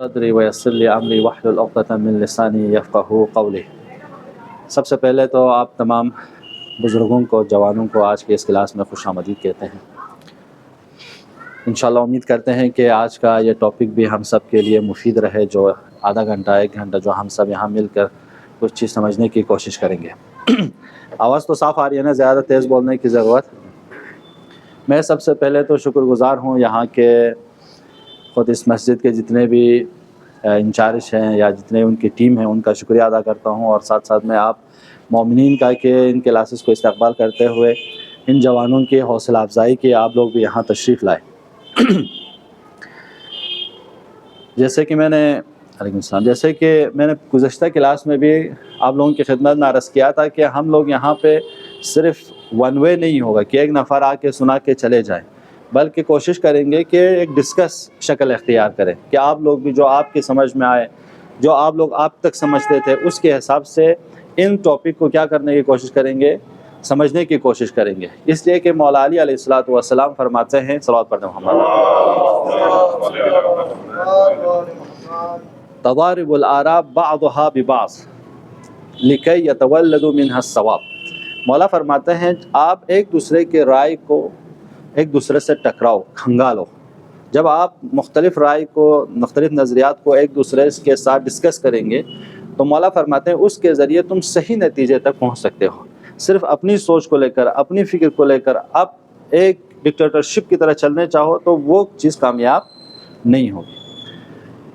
صدری ویسر لی امری واحلل عقدۃ من لسانی یفقہوا قولی۔ سب سے پہلے تو آپ تمام بزرگوں کو، جوانوں کو آج کے اس کلاس میں خوش آمدید کہتے ہیں۔ انشاءاللہ امید کرتے ہیں کہ آج کا یہ ٹاپک بھی ہم سب کے لیے مفید رہے، جو آدھا گھنٹہ ایک گھنٹہ جو ہم سب یہاں مل کر کچھ چیز سمجھنے کی کوشش کریں گے۔ آواز تو صاف آ رہی ہے نا؟ زیادہ تیز بولنے کی ضرورت؟ میں سب سے پہلے تو شکر گزار ہوں یہاں کے خود اس مسجد کے جتنے بھی انچارج ہیں یا جتنے ان کی ٹیم ہیں، ان کا شکریہ ادا کرتا ہوں، اور ساتھ ساتھ میں آپ مومنین کا کہ ان کلاسز کو استقبال کرتے ہوئے ان جوانوں کی حوصلہ افزائی کی آپ لوگ بھی یہاں تشریف لائے۔ جیسے کہ میں نے گزشتہ کلاس میں بھی آپ لوگوں کی خدمت میں عرض کیا تھا کہ ہم لوگ یہاں پہ صرف ون وے نہیں ہوگا کہ ایک نفر آ کے سنا کے چلے جائیں، بلکہ کوشش کریں گے کہ ایک ڈسکس شکل اختیار کریں کہ آپ لوگ بھی جو آپ کی سمجھ میں آئے، جو آپ لوگ آپ تک سمجھتے تھے، اس کے حساب سے ان ٹاپک کو کیا کرنے کی کوشش کریں گے، سمجھنے کی کوشش کریں گے۔ اس لیے کہ مولا علی علیہ الصلوۃ والسلام فرماتے ہیں، صلوات پڑھیں محمد، تضارب الآراء بعضها ببعض لکی یتولد منها الصواب۔ مولا فرماتے ہیں آپ ایک دوسرے کے رائے کو ایک دوسرے سے ٹکراؤ، کھنگالو۔ جب آپ مختلف رائے کو، مختلف نظریات کو ایک دوسرے کے ساتھ ڈسکس کریں گے تو مولا فرماتے ہیں اس کے ذریعے تم صحیح نتیجے تک پہنچ سکتے ہو۔ صرف اپنی سوچ کو لے کر، اپنی فکر کو لے کر اب ایک ڈکٹیٹرشپ کی طرح چلنے چاہو تو وہ چیز کامیاب نہیں ہوگی۔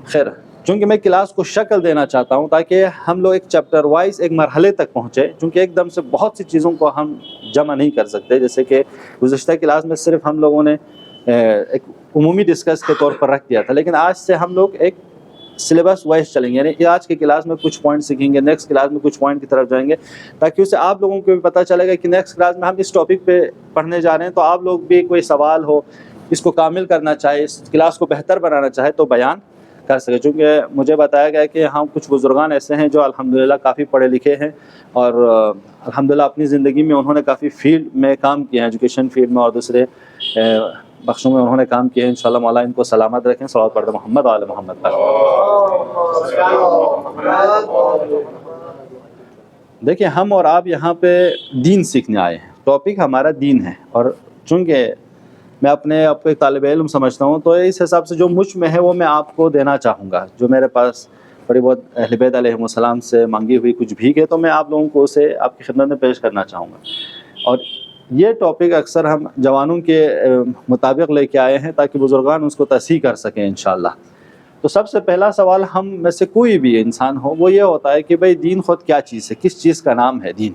خیر، چونکہ میں کلاس کو شکل دینا چاہتا ہوں تاکہ ہم لوگ ایک چیپٹر وائز ایک مرحلے تک پہنچے، چونکہ ایک دم سے بہت سی چیزوں کو ہم جمع نہیں کر سکتے۔ جیسے کہ گزشتہ کلاس میں صرف ہم لوگوں نے ایک عمومی ڈسکس کے طور پر رکھ دیا تھا، لیکن آج سے ہم لوگ ایک سلیبس وائز چلیں گے، یعنی آج کی کلاس میں کچھ پوائنٹ سیکھیں گے، نیکسٹ کلاس میں کچھ پوائنٹ کی طرف جائیں گے، تاکہ اسے آپ لوگوں کو بھی پتہ چلے گا کہ نیکسٹ کلاس میں ہم اس ٹاپک پہ پڑھنے جا رہے ہیں، تو آپ لوگ بھی کوئی سوال ہو، اس کو کامل کرنا چاہے، اس کلاس کو بہتر بنانا چاہے تو بیان کر سکے۔ چونکہ مجھے بتایا گیا کہ ہم کچھ بزرگان ایسے ہیں جو الحمدللہ کافی پڑھے لکھے ہیں، اور الحمدللہ اپنی زندگی میں انہوں نے کافی فیلڈ میں کام کیا ہے، ایجوکیشن فیلڈ میں اور دوسرے بخشوں میں انہوں نے کام کیا ہے۔ انشاءاللہ مولا ان کو سلامت رکھیں۔ صلوات پڑھتے محمد وعلی محمد پر۔ دیکھیں، ہم اور آپ یہاں پہ دین سیکھنے آئے ہیں، ٹاپک ہمارا دین ہے، اور چونکہ میں اپنے آپ کو ایک طالب علم سمجھتا ہوں تو اس حساب سے جو مجھ میں ہے وہ میں آپ کو دینا چاہوں گا۔ جو میرے پاس تھوڑی بہت اہل بیت علیہ السلام سے مانگی ہوئی کچھ بھی ہے تو میں آپ لوگوں کو اسے آپ کی خدمت میں پیش کرنا چاہوں گا۔ اور یہ ٹاپک اکثر ہم جوانوں کے مطابق لے کے آئے ہیں تاکہ بزرگان اس کو تصحیح کر سکیں انشاءاللہ۔ تو سب سے پہلا سوال ہم میں سے کوئی بھی انسان ہو وہ یہ ہوتا ہے کہ بھئی دین خود کیا چیز ہے، کس چیز کا نام ہے دین،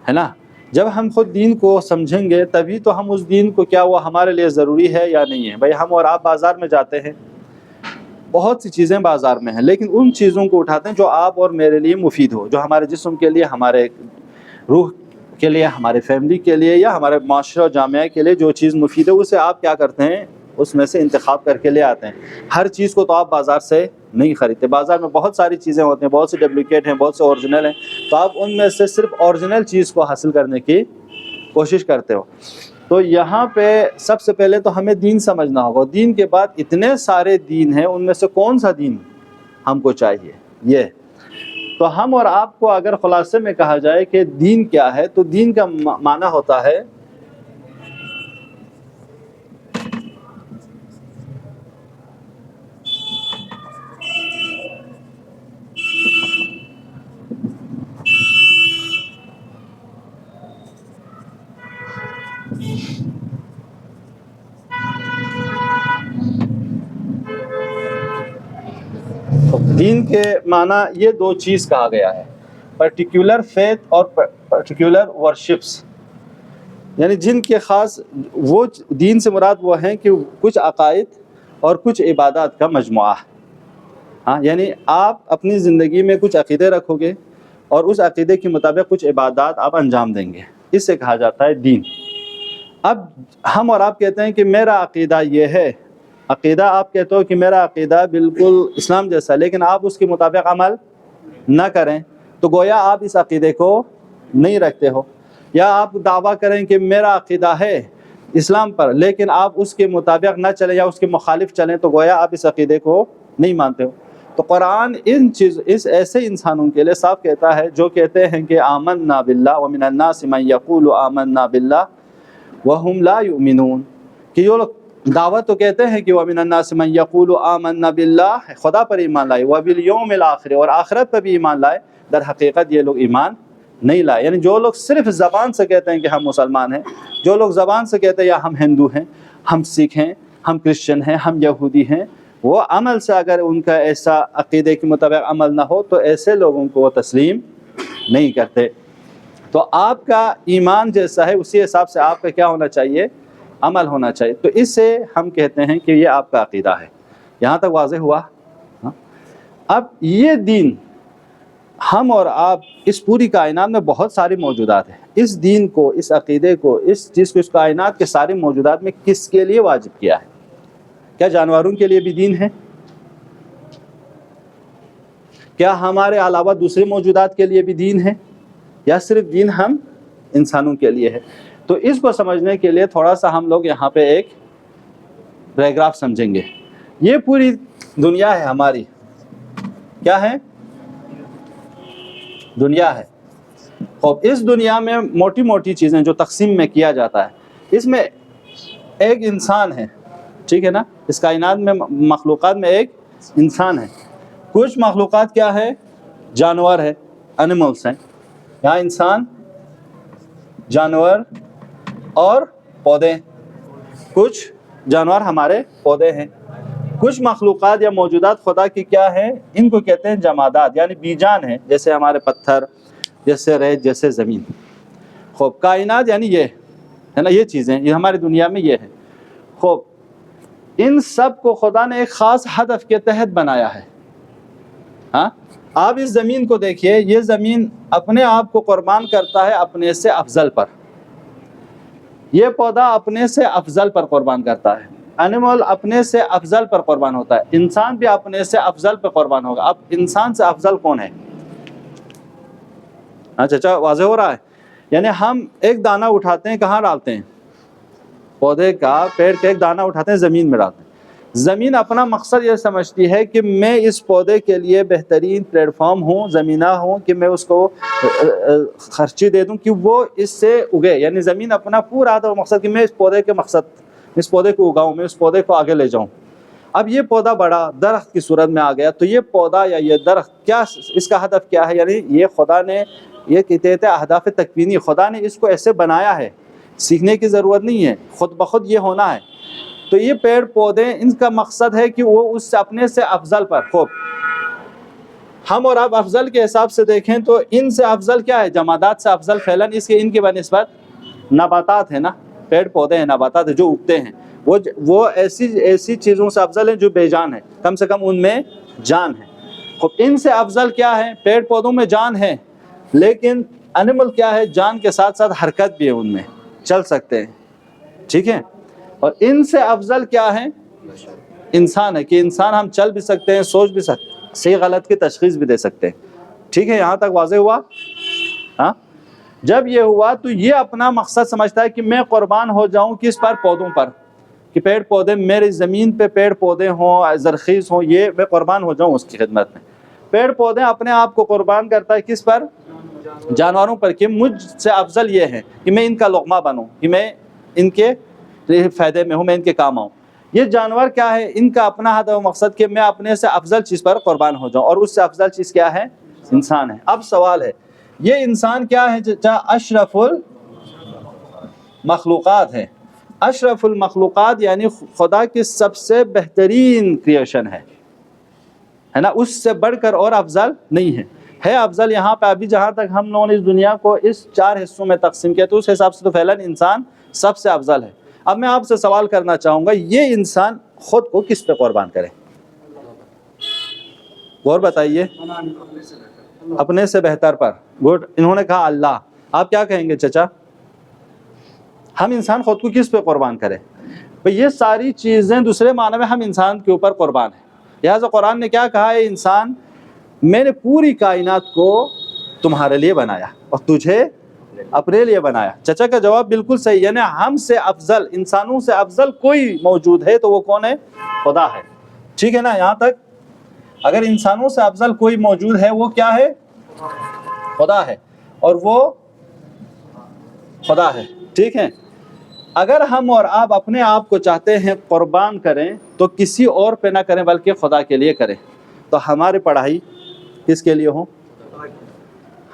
ہے نا؟ جب ہم خود دین کو سمجھیں گے تبھی تو ہم اس دین کو کیا وہ ہمارے لیے ضروری ہے یا نہیں ہے۔ بھئی ہم اور آپ بازار میں جاتے ہیں، بہت سی چیزیں بازار میں ہیں، لیکن ان چیزوں کو اٹھاتے ہیں جو آپ اور میرے لیے مفید ہو، جو ہمارے جسم کے لیے، ہمارے روح کے لیے، ہمارے فیملی کے لیے یا ہمارے معاشرہ و جامعہ کے لیے جو چیز مفید ہے اسے آپ کیا کرتے ہیں، اس میں سے انتخاب کر کے لے آتے ہیں۔ ہر چیز کو تو آپ بازار سے نہیں خریدتے، بازار میں بہت ساری چیزیں ہوتی ہیں، بہت سے ڈپلیکیٹ ہیں، بہت سے اوریجنل ہیں، تو آپ ان میں سے صرف اوریجنل چیز کو حاصل کرنے کی کوشش کرتے ہو۔ تو یہاں پہ سب سے پہلے تو ہمیں دین سمجھنا ہوگا۔ دین کے بعد اتنے سارے دین ہیں، ان میں سے کون سا دین ہم کو چاہیے، یہ تو ہم اور آپ کو اگر خلاصے میں کہا جائے کہ دین کیا ہے تو دین کا معنی ہوتا ہے دین کے معنی یہ دو چیز کہا گیا ہے، پرٹیکولر فیتھ اور پرٹیکولر ورشپس، یعنی جن کے خاص وہ دین سے مراد وہ ہیں کہ کچھ عقائد اور کچھ عبادات کا مجموعہ۔ ہاں، یعنی آپ اپنی زندگی میں کچھ عقیدے رکھو گے اور اس عقیدے کے مطابق کچھ عبادات آپ انجام دیں گے، اس سے کہا جاتا ہے دین۔ اب ہم اور آپ کہتے ہیں کہ میرا عقیدہ یہ ہے، عقیدہ آپ کہتے ہو کہ میرا عقیدہ بالکل اسلام جیسا، لیکن آپ اس کے مطابق عمل نہ کریں تو گویا آپ اس عقیدے کو نہیں رکھتے ہو۔ یا آپ دعویٰ کریں کہ میرا عقیدہ ہے اسلام پر لیکن آپ اس کے مطابق نہ چلیں یا اس کے مخالف چلیں تو گویا آپ اس عقیدے کو نہیں مانتے ہو. تو قرآن اس ایسے انسانوں کے لیے صاف کہتا ہے جو کہتے ہیں کہ آمنا باللہ ومن الناس من یقول آمنا باللہ وہم لا یؤمنون، کہ یہ لوگ دعوت تو کہتے ہیں کہ ومن الناس من یقول آمنا باللہ، خدا پر ایمان لائے، وبالیوم الآخر، اور آخرت پر بھی ایمان لائے، در حقیقت یہ لوگ ایمان نہیں لائے. یعنی جو لوگ صرف زبان سے کہتے ہیں کہ ہم مسلمان ہیں، جو لوگ زبان سے کہتے ہیں یا ہم ہندو ہیں، ہم سکھ ہیں، ہم کرسچن ہیں، ہم یہودی ہیں، وہ عمل سے اگر ان کا ایسا عقیدے کے مطابق عمل نہ ہو تو ایسے لوگوں کو وہ تسلیم نہیں کرتے. تو آپ کا ایمان جیسا ہے اسی حساب سے آپ کا کیا ہونا چاہیے؟ عمل ہونا چاہیے. تو اس سے ہم کہتے ہیں کہ یہ آپ کا عقیدہ ہے. یہاں تک واضح ہوا؟ اب یہ دین ہم اور آپ، اس پوری کائنات میں بہت ساری موجودات ہیں، اس دین کو، اس عقیدے کو، اس چیز کو اس کائنات کے سارے موجودات میں کس کے لیے واجب کیا ہے؟ کیا جانوروں کے لیے بھی دین ہے؟ کیا ہمارے علاوہ دوسرے موجودات کے لیے بھی دین ہے؟ یا صرف دین ہم انسانوں کے لیے ہے؟ تو اس کو سمجھنے کے لیے تھوڑا سا ہم لوگ یہاں پہ ایک پیراگراف سمجھیں گے. یہ پوری دنیا ہے ہماری، کیا ہے؟ دنیا ہے. اور اس دنیا میں موٹی موٹی چیزیں جو تقسیم میں کیا جاتا ہے، اس میں ایک انسان ہے، ٹھیک ہے نا؟ اس کائنات میں مخلوقات میں ایک انسان ہے. کچھ مخلوقات کیا ہے؟ جانور ہے، اینیملس ہیں. یہاں انسان، جانور اور پودے. کچھ جانور ہمارے پودے ہیں. کچھ مخلوقات یا موجودات خدا کی کیا ہیں؟ ان کو کہتے ہیں جمادات، یعنی بی جان ہیں، جیسے ہمارے پتھر، جیسے ریت، جیسے زمین. خوب کائنات یعنی یہ ہے نا، یہ چیزیں یہ ہماری دنیا میں یہ ہے. خوب ان سب کو خدا نے ایک خاص ہدف کے تحت بنایا ہے. ہاں، آپ اس زمین کو دیکھیے، یہ زمین اپنے آپ کو قربان کرتا ہے اپنے سے افضل پر. یہ پودا اپنے سے افضل پر قربان کرتا ہے. اینیمل اپنے سے افضل پر قربان ہوتا ہے. انسان بھی اپنے سے افضل پر قربان ہوگا. اب انسان سے افضل کون ہے؟ ہاں چچا، واضح ہو رہا ہے؟ یعنی ہم ایک دانہ اٹھاتے ہیں، کہاں ڈالتے ہیں؟ پودے کا، پیڑ کا ایک دانہ اٹھاتے ہیں، زمین میں ڈالتے ہیں. زمین اپنا مقصد یہ سمجھتی ہے کہ میں اس پودے کے لیے بہترین پلیٹ فارم ہوں، زمینہ ہوں، کہ میں اس کو خرچی دے دوں کہ وہ اس سے اگے. یعنی زمین اپنا پورا آدھا مقصد کہ میں اس پودے کے مقصد، اس پودے کو اگاؤں، میں اس پودے کو آگے لے جاؤں. اب یہ پودا بڑا درخت کی صورت میں آ گیا، تو یہ پودا یا یہ درخت کیا، اس کا ہدف کیا ہے؟ یعنی یہ خدا نے، یہ کہتے ہیں اہداف تکوینی، خدا نے اس کو ایسے بنایا ہے، سیکھنے کی ضرورت نہیں ہے، خود بخود یہ ہونا ہے. تو یہ پیڑ پودے، ان کا مقصد ہے کہ وہ اس سے اپنے سے افضل پر. خوب ہم اور آپ افضل کے حساب سے دیکھیں تو ان سے افضل کیا ہے؟ جمادات سے افضل فعلاً اس کے، ان کی بنسبت نباتات ہیں نا، پیڑ پودے ہیں، نباتات ہیں جو اگتے ہیں، وہ ایسی چیزوں سے افضل ہیں جو بے جان ہیں، کم سے کم ان میں جان ہے. خوب ان سے افضل کیا ہے؟ پیڑ پودوں میں جان ہے، لیکن اینیمل کیا ہے؟ جان کے ساتھ ساتھ حرکت بھی ہے، ان میں چل سکتے ہیں، ٹھیک ہے. اور ان سے افضل کیا ہے؟ انسان ہے، کہ انسان ہم چل بھی سکتے ہیں، سوچ بھی سکتے ہیں، صحیح غلط کی تشخیص بھی دے سکتے ہیں. ٹھیک ہے، یہاں تک واضح ہوا؟ ہاں، جب یہ ہوا تو یہ اپنا مقصد سمجھتا ہے کہ میں قربان ہو جاؤں کس پر؟ پودوں پر، کہ پیڑ پودے میری زمین پہ پیڑ پودے ہوں، زرخیز ہوں، یہ میں قربان ہو جاؤں اس کی خدمت میں. پیڑ پودے اپنے آپ کو قربان کرتا ہے کس پر؟ جانوروں پر، کہ مجھ سے افضل یہ ہے کہ میں ان کا لقمہ بنوں، کہ میں ان کے فائدے میں ہوں، میں ان کے کام آؤں. یہ جانور کیا ہے؟ ان کا اپنا ہدف و مقصد کہ میں اپنے سے افضل چیز پر قربان ہو جاؤں، اور اس سے افضل چیز کیا ہے؟ انسان ہے. اب سوال ہے، یہ انسان کیا ہے؟ اشرف المخلوقات ہے. اشرف المخلوقات یعنی خدا کی سب سے بہترین کریشن ہے نا، اس سے بڑھ کر اور افضل نہیں ہے افضل. یہاں پہ ابھی جہاں تک ہم لوگوں نے اس دنیا کو اس 4 حصوں میں تقسیم کیا تو اس حساب سے تو فعلاً انسان سب سے افضل ہے. اب میں آپ سے سوال کرنا چاہوں گا، یہ انسان خود کو کس پہ قربان کرے؟ غور بتائیے. اپنے سے بہتر پر. گڈ، انہوں نے کہا اللہ. آپ کیا کہیں گے چچا؟ ہم انسان خود کو کس پہ قربان کرے؟ بھئی یہ ساری چیزیں دوسرے معنی میں ہم انسان کے اوپر قربان ہیں. لہٰذا قرآن نے کیا کہا؟ اے انسان، میں نے پوری کائنات کو تمہارے لیے بنایا اور تجھے اپنے لیے بنایا. چچا کا جواب بالکل صحیح، یعنی ہم سے افضل، انسانوں سے افضل کوئی موجود ہے تو وہ کون ہے؟ خدا ہے. ٹھیک ہے نا، یہاں تک اگر انسانوں سے افضل کوئی موجود ہے وہ کیا ہے؟ خدا ہے، اور وہ خدا ہے، ٹھیک ہے۔ اگر ہم اور آپ اپنے آپ کو چاہتے ہیں قربان کریں تو کسی اور پہ نہ کریں بلکہ خدا کے لیے کریں۔ تو ہماری پڑھائی کس کے لیے ہوں؟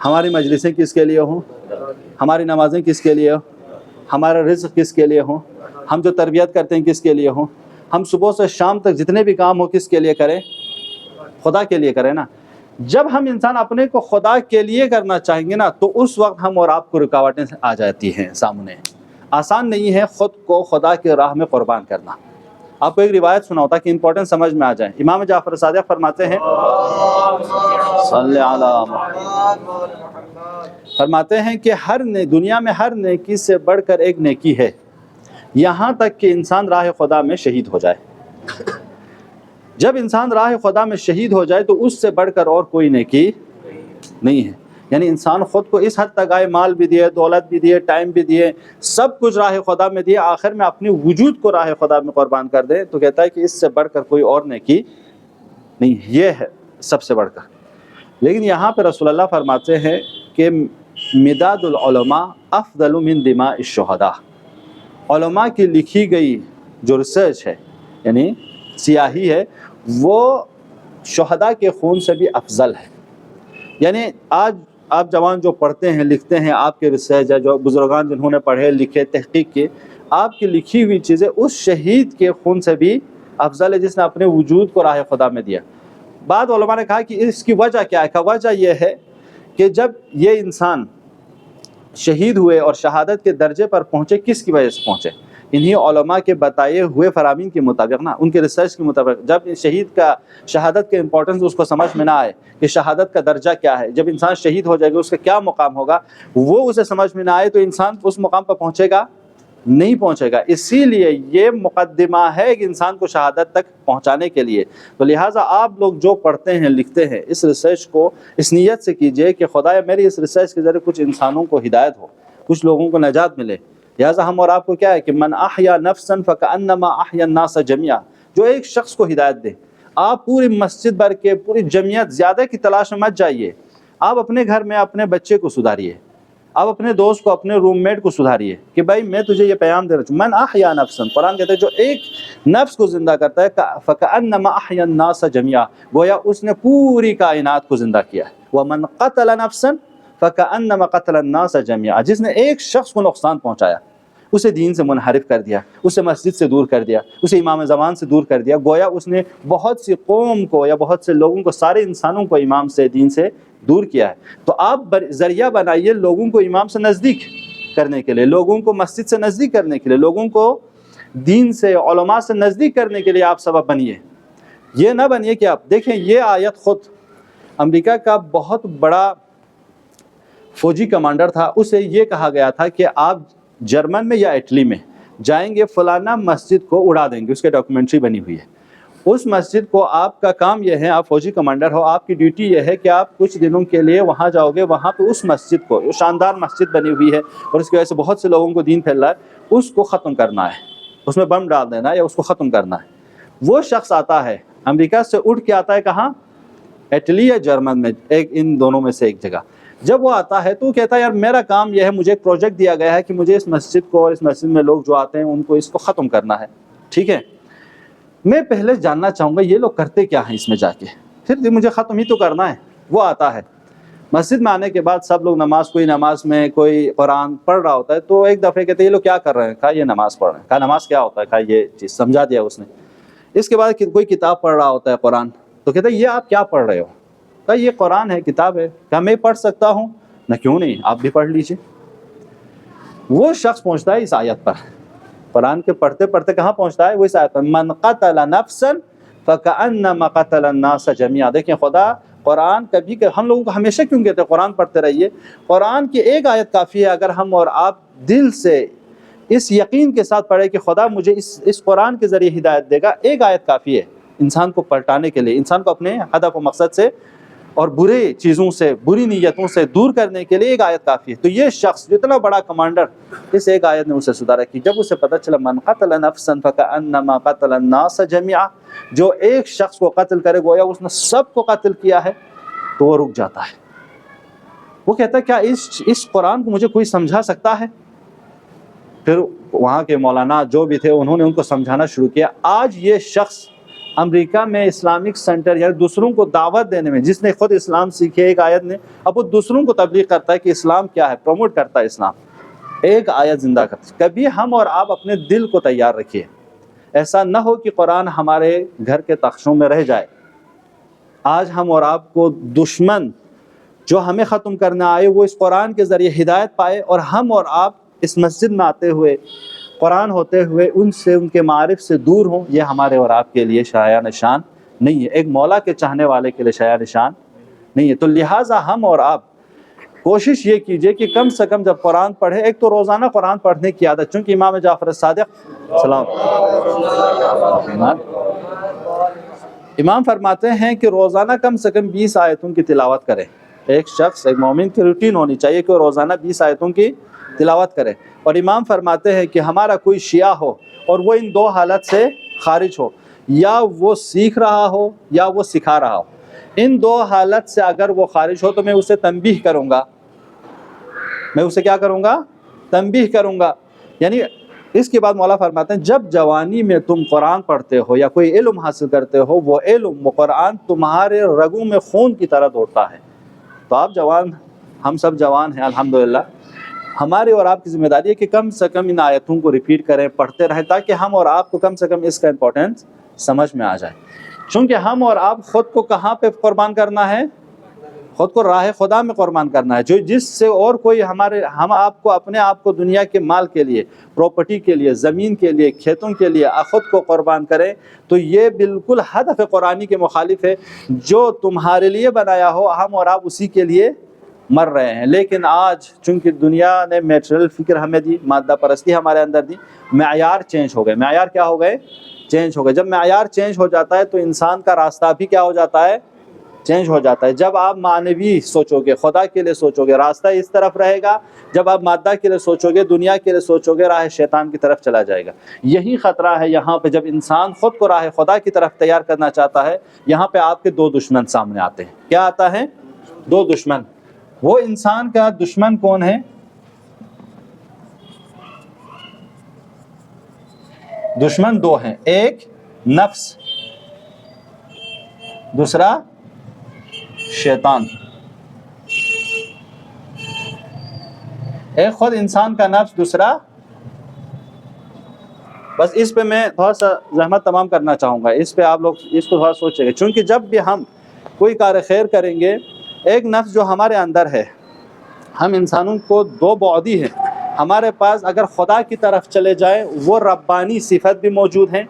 ہماری مجلسیں کس کے لیے ہوں؟ ہماری نمازیں کس کے لیے ہوں؟ ہمارا رزق کس کے لیے ہوں؟ ہم جو تربیت کرتے ہیں کس کے لیے ہوں؟ ہم صبح سے شام تک جتنے بھی کام ہو کس کے لیے کریں؟ خدا کے لیے کریں نا۔ جب ہم انسان اپنے کو خدا کے لیے کرنا چاہیں گے نا تو اس وقت ہم اور آپ کو رکاوٹیں آ جاتی ہیں سامنے۔ آسان نہیں ہے خود کو خدا کی راہ میں قربان کرنا۔ آپ کو ایک روایت سناؤ تاکہ امپورٹنٹ سمجھ میں آ جائے۔ امام جعفر صادق فرماتے ہیں صلی اللہ فرماتے ہیں کہ دنیا میں ہر نیکی سے بڑھ کر ایک نیکی ہے، یہاں تک کہ انسان راہ خدا میں شہید ہو جائے۔ جب انسان راہ خدا میں شہید ہو جائے تو اس سے بڑھ کر اور کوئی نیکی نہیں ہے۔ یعنی انسان خود کو اس حد تک آئے، مال بھی دیے، دولت بھی دیے، ٹائم بھی دیے، سب کچھ راہ خدا میں دیے، آخر میں اپنی وجود کو راہ خدا میں قربان کر دے تو کہتا ہے کہ اس سے بڑھ کر کوئی اور نیکی نہیں، یہ ہے سب سے بڑھ کر۔ لیکن یہاں پہ رسول اللہ فرماتے ہیں کہ مداد العلماء افضل من دماء الشہداء، علماء کی لکھی گئی جو ریسرچ ہے یعنی سیاہی ہے وہ شہداء کے خون سے بھی افضل ہے۔ یعنی آج آپ جوان جو پڑھتے ہیں لکھتے ہیں، آپ کے ریسرچ ہے، جو بزرگان جنہوں نے پڑھے لکھے تحقیق کی، آپ کی لکھی ہوئی چیزیں اس شہید کے خون سے بھی افضل ہے جس نے اپنے وجود کو راہ خدا میں دیا۔ بعد علماء نے کہا کہ اس کی وجہ کیا ہے؟ وجہ یہ ہے کہ جب یہ انسان شہید ہوئے اور شہادت کے درجے پر پہنچے کس کی وجہ سے پہنچے؟ انہی علماء کے بتائے ہوئے فرامین کے مطابق نا، ان کے ریسرچ کے مطابق۔ جب شہید کا شہادت کے امپورٹنس اس کو سمجھ میں نہ آئے کہ شہادت کا درجہ کیا ہے، جب انسان شہید ہو جائے گا اس کا کیا مقام ہوگا، وہ اسے سمجھ میں نہ آئے تو انسان اس مقام پر پہنچے گا نہیں پہنچے گا۔ اسی لیے یہ مقدمہ ہے ایک انسان کو شہادت تک پہنچانے کے لیے۔ تو لہٰذا آپ لوگ جو پڑھتے ہیں لکھتے ہیں اس ریسرچ کو اس نیت سے کیجئے کہ خدایا میری اس ریسرچ کے ذریعے کچھ انسانوں کو ہدایت ہو، کچھ لوگوں کو نجات ملے۔ لہٰذا ہم اور آپ کو کیا ہے کہ من احیا نفسا فکأنما احیا الناس جميعا، جو ایک شخص کو ہدایت دے۔ آپ پوری مسجد بھر کے پوری جمعیت زیادہ کی تلاش میں مت جائیے، آپ اپنے گھر میں اپنے بچے کو سدھاریے، آپ اپنے دوست کو، اپنے روم میٹ کو سدھاریے کہ بھائی میں تجھے یہ پیغام دے رہا ہوں۔ من احیا نفسا، قرآن کہتا ہے جو ایک نفس کو زندہ کرتا ہے فکأنما احیا الناس جميعا، گویا اس نے پوری کائنات کو زندہ کیا ہے۔ ومن قتل نفسا فکأنما قتل الناس جميعا، جس نے ایک شخص کو نقصان پہنچایا، اسے دین سے منحرف کر دیا، اسے مسجد سے دور کر دیا، اسے امام زمان سے دور کر دیا، گویا اس نے بہت سی قوم کو یا بہت سے لوگوں کو، سارے انسانوں کو امام سے، دین سے دور کیا ہے۔ تو آپ ذریعہ بنائیے لوگوں کو امام سے نزدیک کرنے کے لیے، لوگوں کو مسجد سے نزدیک کرنے کے لیے، لوگوں کو دین سے، علماء سے نزدیک کرنے کے لیے آپ سبب بنیے۔ یہ نہ بنیے کہ آپ دیکھیں یہ آیت خود امریکہ کا بہت بڑا فوجی کمانڈر تھا، اسے یہ کہا گیا تھا کہ آپ جرمن میں یا اٹلی میں جائیں گے، فلانا مسجد کو اڑا دیں گے، اس کے ڈاکومنٹری بنی ہوئی ہے۔ اس مسجد کو آپ کا کام یہ ہے، آپ فوجی کمانڈر ہو، آپ کی ڈیوٹی یہ ہے کہ آپ کچھ دنوں کے لیے وہاں جاؤ گے، وہاں پہ اس مسجد کو، جو شاندار مسجد بنی ہوئی ہے اور اس کی وجہ سے بہت سے لوگوں کو دین پھیل رہا ہے، اس کو ختم کرنا ہے، اس میں بم ڈال دینا ہے یا اس کو ختم کرنا ہے۔ وہ شخص آتا ہے امریکہ سے اٹھ کے آتا ہے کہاں؟ اٹلی یا جرمن میں، ایک ان دونوں میں سے ایک جگہ۔ جب وہ آتا ہے تو کہتا ہے یار میرا کام یہ ہے، مجھے ایک پروجیکٹ دیا گیا ہے کہ مجھے اس مسجد کو اور اس مسجد میں لوگ جو آتے ہیں ان کو اس کو ختم کرنا ہے، ٹھیک ہے؟ میں پہلے جاننا چاہوں گا یہ لوگ کرتے کیا ہیں اس میں جا کے، پھر مجھے ختم ہی تو کرنا ہے۔ وہ آتا ہے مسجد میں، آنے کے بعد سب لوگ نماز، کوئی نماز میں کوئی قرآن پڑھ رہا ہوتا ہے، تو ایک دفعہ کہتے ہیں یہ لوگ کیا کر رہے ہیں؟ کہا یہ نماز پڑھ رہے ہیں۔ کہا نماز کیا ہوتا ہے؟ کہا یہ چیز سمجھا دیا اس نے۔ اس کے بعد کوئی کتاب پڑھ رہا ہوتا ہے قرآن، تو کہتے ہیں یہ آپ کیا پڑھ رہے ہو؟ کہا یہ قرآن ہے، کتاب ہے۔ کہا میں پڑھ سکتا ہوں؟ نہ کیوں نہیں، آپ بھی پڑھ لیجئے۔ وہ شخص پہنچتا ہے اس آیت پر، قرآن کے پڑھتے پڑھتے کہاں پہنچتا ہے؟ وہ اس آیت پر، من قتل نفسا فکأنما قتل الناس جميعا۔ دیکھیں خدا قرآن کبھی کہ ہم لوگوں کو ہمیشہ کیوں کہتے ہیں قرآن پڑھتے رہیے؟ قرآن کی ایک آیت کافی ہے، اگر ہم اور آپ دل سے اس یقین کے ساتھ پڑھے کہ خدا مجھے اس قرآن کے ذریعے ہدایت دے گا، ایک آیت کافی ہے انسان کو پلٹانے کے لیے، انسان کو اپنے ہدف و مقصد سے اور برے چیزوں سے بری نیتوں سے دور کرنے کے لیے ایک آیت کافی ہے۔ تو یہ شخص جتنا بڑا کمانڈر، اس ایک آیت نے اسے سدھارا کہ جب اسے پتہ چلا من قتل نفسا فکأنما قتل الناس جميعا، جو ایک شخص کو قتل کرے گویا اس نے سب کو قتل کیا ہے، تو وہ رک جاتا ہے۔ وہ کہتا ہے کیا اس قرآن کو مجھے کوئی سمجھا سکتا ہے؟ پھر وہاں کے مولانا جو بھی تھے انہوں نے ان کو سمجھانا شروع کیا۔ آج یہ شخص امریکہ میں اسلامک سینٹر یعنی دوسروں کو دعوت دینے میں، جس نے خود اسلام سیکھے ایک آیت نے، اب وہ دوسروں کو تبلیغ کرتا ہے کہ اسلام کیا ہے، پروموٹ کرتا ہے اسلام، ایک آیت زندہ کرتا ہے۔ کبھی ہم اور آپ اپنے دل کو تیار رکھیے، ایسا نہ ہو کہ قرآن ہمارے گھر کے تخشوں میں رہ جائے۔ آج ہم اور آپ کو دشمن جو ہمیں ختم کرنا آئے وہ اس قرآن کے ذریعے ہدایت پائے، اور ہم اور آپ اس مسجد میں آتے ہوئے قرآن ہوتے ہوئے ان سے، ان کے معارف سے دور ہوں، یہ ہمارے اور آپ کے لیے شایع نشان نہیں ہے، ایک مولا کے چاہنے والے کے لیے شایع نشان نہیں ہے۔ تو لہٰذا ہم اور آپ کوشش یہ کیجئے کہ کم سے کم جب قرآن پڑھے، ایک تو روزانہ قرآن پڑھنے کی عادت، چونکہ امام جعفر الصادق امام فرماتے ہیں کہ روزانہ کم سے کم 20 آیتوں کی تلاوت کریں۔ ایک شخص، ایک مومن کی روٹین ہونی چاہیے کہ وہ روزانہ 20 آیتوں کی تلاوت کرے۔ اور امام فرماتے ہیں کہ ہمارا کوئی شیعہ ہو اور وہ ان دو حالت سے خارج ہو، یا وہ سیکھ رہا ہو یا وہ سکھا رہا ہو، ان دو حالت سے اگر وہ خارج ہو تو میں اسے تنبیہ کروں گا، میں اسے کیا کروں گا؟ تنبیہ کروں گا۔ یعنی اس کے بعد مولا فرماتے ہیں جب جوانی میں تم قرآن پڑھتے ہو یا کوئی علم حاصل کرتے ہو، وہ علم، وہ قرآن تمہارے رگوں میں خون کی طرح دوڑتا ہے۔ تو آپ جوان، ہم سب جوان ہیں الحمدللہ، ہماری اور آپ کی ذمہ داری ہے کہ کم سے کم ان آیتوں کو ریپیٹ کریں، پڑھتے رہیں، تاکہ ہم اور آپ کو کم سے کم اس کا امپورٹنس سمجھ میں آ جائے۔ چونکہ ہم اور آپ خود کو کہاں پہ قربان کرنا ہے؟ خود کو راہ خدا میں قربان کرنا ہے، جو جس سے اور کوئی ہم آپ کو اپنے آپ کو دنیا کے مال کے لیے، پراپرٹی کے لیے، زمین کے لیے، کھیتوں کے لیے خود کو قربان کرے، تو یہ بالکل ہدف قرآنی کے مخالف ہے۔ جو تمہارے لیے بنایا ہو ہم اور آپ اسی کے لیے مر رہے ہیں۔ لیکن آج چونکہ دنیا نے میٹریل فکر ہمیں دی، مادہ پرستی ہمارے اندر دی، معیار چینج ہو گئے۔ معیار کیا ہو گئے؟ چینج ہو گئے۔ جب معیار چینج ہو جاتا ہے تو انسان کا راستہ بھی کیا ہو جاتا ہے؟ چینج ہو جاتا ہے۔ جب آپ معنوی سوچو گے، خدا کے لیے سوچو گے، راستہ اس طرف رہے گا۔ جب آپ مادہ کے لیے سوچو گے، دنیا کے لیے سوچو گے، راہ شیطان کی طرف چلا جائے گا۔ یہی خطرہ ہے یہاں پہ، جب انسان خود کو راہ خدا کی طرف تیار کرنا چاہتا ہے، یہاں پہ آپ کے دو دشمن سامنے آتے ہیں۔ کیا آتا ہے؟ دو دشمن۔ وہ انسان کا دشمن کون ہے؟ دشمن دو ہیں، ایک نفس، دوسرا شیطان۔ ایک خود انسان کا نفس، دوسرا، بس اس پہ میں تھوڑا سا زحمت تمام کرنا چاہوں گا، اس پہ آپ لوگ اس کو تھوڑا سوچیں گے، چونکہ جب بھی ہم کوئی کار خیر کریں گے، ایک نفس جو ہمارے اندر ہے، ہم انسانوں کو دو بعدی ہیں، ہمارے پاس اگر خدا کی طرف چلے جائیں وہ ربانی صفت بھی موجود ہیں،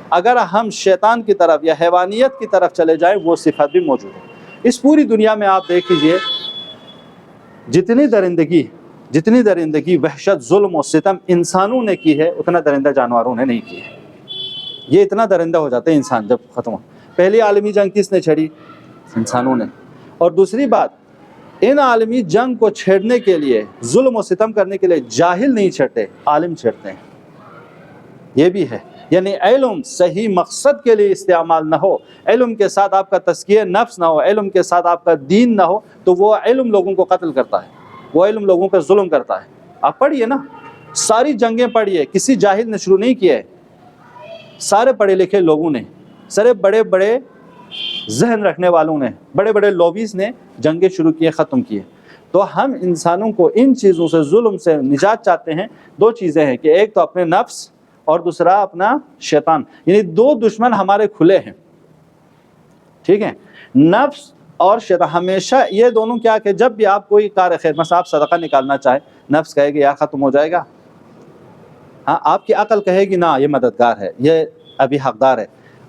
اگر ہم شیطان کی طرف یا حیوانیت کی طرف چلے جائیں وہ صفت بھی موجود ہے۔ اس پوری دنیا میں آپ دیکھ لیجئے، جتنی درندگی، وحشت، ظلم و ستم انسانوں نے کی ہے، اتنا درندہ جانوروں نے نہیں کی ہے۔ یہ اتنا درندہ ہو جاتا ہے انسان جب ختم ہو۔ پہلی عالمی جنگ کس نے چھڑی؟ انسانوں نے۔ اور دوسری بات، ان عالمی جنگ کو چھیڑنے کے لیے، ظلم و ستم کرنے کے لیے جاہل نہیں چھڑتے، عالم چھڑتے ہیں۔ یہ بھی ہے، یعنی علم صحیح مقصد کے لیے استعمال نہ ہو، علم کے ساتھ آپ کا تزکیہ نفس نہ ہو، علم کے ساتھ آپ کا دین نہ ہو، تو وہ علم لوگوں کو قتل کرتا ہے، وہ علم لوگوں پہ ظلم کرتا ہے۔ آپ پڑھیے نا، ساری جنگیں پڑھیے، کسی جاہل نے شروع نہیں کیا ہے، سارے پڑھے لکھے لوگوں نے، سارے بڑے بڑے ذہن رکھنے والوں نے، بڑے بڑے لوبیز نے جنگیں شروع کیے، ختم کیے۔ تو ہم انسانوں کو ان چیزوں سے، ظلم سے نجات چاہتے ہیں۔ دو چیزیں ہیں کہ ایک تو اپنے نفس اور دوسرا اپنا شیطان، یعنی دو دشمن ہمارے کھلے ہیں، ٹھیک ہے؟ نفس اور شیطان ہمیشہ یہ دونوں کیا کہ جب بھی آپ کوئی کار خیر، مثلا آپ صدقہ نکالنا چاہیں، نفس کہے گی یار ختم ہو جائے گا، ہاں آپ کی عقل کہے گی نا یہ مددگار ہے، یہ ابھی حقدار ہے،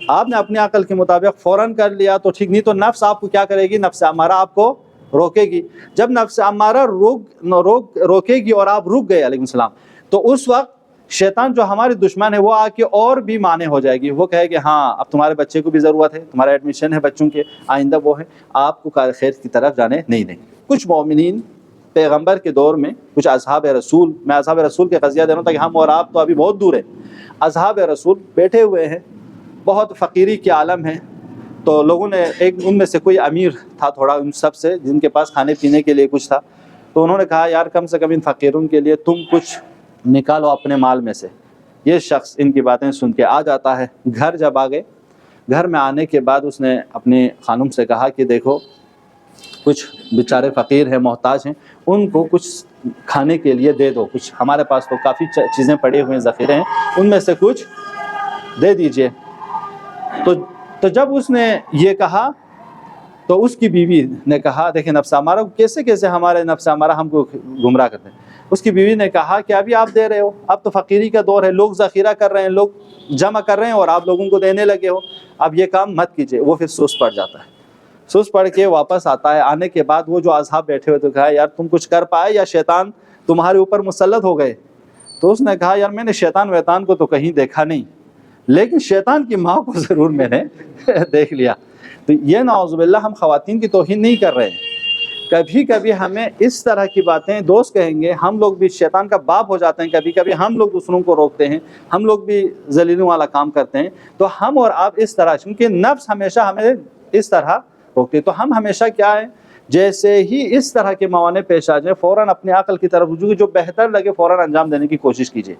آپ نے اپنی عقل کے مطابق فوراً کر لیا تو ٹھیک، نہیں تو نفس آپ کو کیا کرے گی؟ نفس امارہ آپ کو روکے گی۔ جب نفس امارہ روکے گی اور آپ رک گئے، علیکم السلام، تو اس وقت شیطان جو ہمارے دشمن ہے وہ آ کے اور بھی مانے ہو جائے گی، وہ کہے کہ ہاں اب تمہارے بچے کو بھی ضرورت ہے، تمہارا ایڈمیشن ہے بچوں کے، آئندہ وہ ہے، آپ کو کار خیر کی طرف جانے نہیں دیں گے۔ کچھ مومنین پیغمبر کے دور میں، کچھ اصحاب رسول، میں اصحاب رسول کے قضیہ دے رہا ہوں تاکہ ہم اور آپ تو ابھی بہت دور ہیں، اصحاب رسول بیٹھے ہوئے ہیں، بہت فقیری کے عالم ہے، تو لوگوں نے ایک ان میں سے کوئی امیر تھا تھوڑا ان سب سے، جن کے پاس کھانے پینے کے لیے کچھ تھا، تو انہوں نے کہا یار کم سے کم ان فقیروں کے لیے تم کچھ نکالو اپنے مال میں سے۔ یہ شخص ان کی باتیں سن کے آ جاتا ہے، گھر جب آ گئے، گھر میں آنے کے بعد اس نے اپنی خانم سے کہا کہ دیکھو کچھ بیچارے فقیر ہیں، محتاج ہیں، ان کو کچھ کھانے کے لیے دے دو، کچھ ہمارے پاس تو کافی چیزیں پڑی ہوئے ہیں، ذخیرے ہیں، ان میں سے کچھ دے دیجئے۔ تو جب اس نے یہ کہا تو اس کی بیوی نے کہا، دیکھیں نفس امارہ کیسے ہمارے نفس امارہ ہم کو گمراہ کرتے ہیں۔ اس کی بیوی نے کہا کہ ابھی آپ دے رہے ہو، اب تو فقیری کا دور ہے، لوگ ذخیرہ کر رہے ہیں، لوگ جمع کر رہے ہیں اور آپ لوگوں کو دینے لگے ہو، اب یہ کام مت کیجیے۔ وہ پھر سست پڑ جاتا ہے، سست پڑ کے واپس آتا ہے۔ آنے کے بعد وہ جو اصحاب بیٹھے ہوئے تو کہا یار تم کچھ کر پائے یا شیطان تمہارے اوپر مسلط ہو گئے؟ تو اس نے کہا یار میں نے شیطان ویطان کو تو کہیں دیکھا نہیں، لیکن شیطان کی ماں کو ضرور میں نے دیکھ لیا۔ تو یہ نعوذ باللہ ہم خواتین کی توہین نہیں کر رہے ہیں، کبھی کبھی ہمیں اس طرح کی باتیں دوست کہیں گے، ہم لوگ بھی شیطان کا باپ ہو جاتے ہیں، کبھی کبھی ہم لوگ دوسروں کو روکتے ہیں، ہم لوگ بھی ذلیلوں والا کام کرتے ہیں۔ تو ہم اور آپ اس طرح، کیونکہ نفس ہمیشہ ہمیں اس طرح روکتے، تو ہم ہمیشہ کیا ہے، جیسے ہی اس طرح کے موانع پیش آ جائیں فوراً اپنے عقل کی طرف رجوع، جو بہتر لگے فوراً انجام دینے کی کوشش کیجیے۔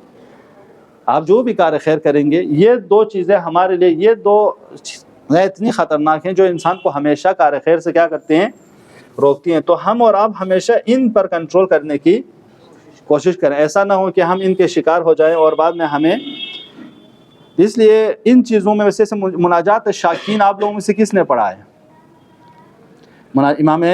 آپ جو بھی کار خیر کریں گے، یہ دو چیزیں ہمارے لیے، یہ دو اتنی خطرناک ہیں جو انسان کو ہمیشہ کار خیر سے کیا کرتے ہیں، روکتی ہیں۔ تو ہم اور آپ ہمیشہ ان پر کنٹرول کرنے کی کوشش کریں، ایسا نہ ہو کہ ہم ان کے شکار ہو جائیں اور بعد میں ہمیں، اس لیے ان چیزوں میں ویسے مناجات شاکین آپ لوگوں میں سے کس نے پڑھا ہے؟ امام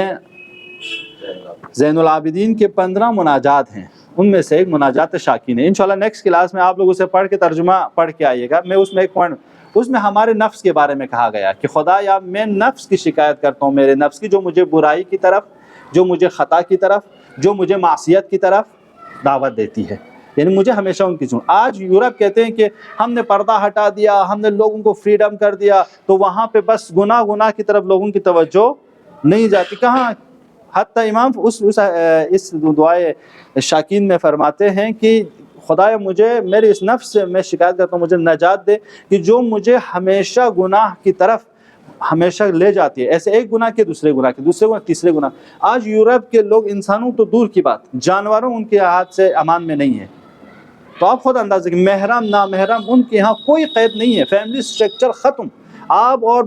زین العابدین کے 15 مناجات ہیں، ان میں سے ایک مناجات شاکین ہے۔ انشاءاللہ نیکسٹ کلاس میں آپ لوگ اسے پڑھ کے ترجمہ پڑھ کے آئیے گا۔ میں اس میں ایک پوائنٹ، اس میں ہمارے نفس کے بارے میں کہا گیا کہ خدا یا میں نفس کی شکایت کرتا ہوں، میرے نفس کی، جو مجھے برائی کی طرف، جو مجھے خطا کی طرف، جو مجھے معصیت کی طرف دعوت دیتی ہے، یعنی مجھے ہمیشہ ان کی سن۔ آج یورپ کہتے ہیں کہ ہم نے پردہ ہٹا دیا، ہم نے لوگوں کو فریڈم کر دیا، تو وہاں پہ بس گناہ کی طرف لوگوں کی توجہ نہیں جاتی۔ کہاں، حتیٰ امام اس دعائے شاکین میں فرماتے ہیں کہ خدایا مجھے میرے اس نفس سے میں شکایت کرتا ہوں، مجھے نجات دے کہ جو مجھے ہمیشہ گناہ کی طرف ہمیشہ لے جاتی ہے، ایسے ایک گناہ کے دوسرے گناہ کے، دوسرے گناہ تیسرے گناہ۔ آج یورپ کے لوگ، انسانوں تو دور کی بات، جانوروں ان کے ہاتھ سے امان میں نہیں ہے۔ تو آپ خود اندازہ کہ محرم نامحرم ان کے یہاں کوئی قید نہیں ہے، فیملی سٹرکچر ختم۔ آپ اور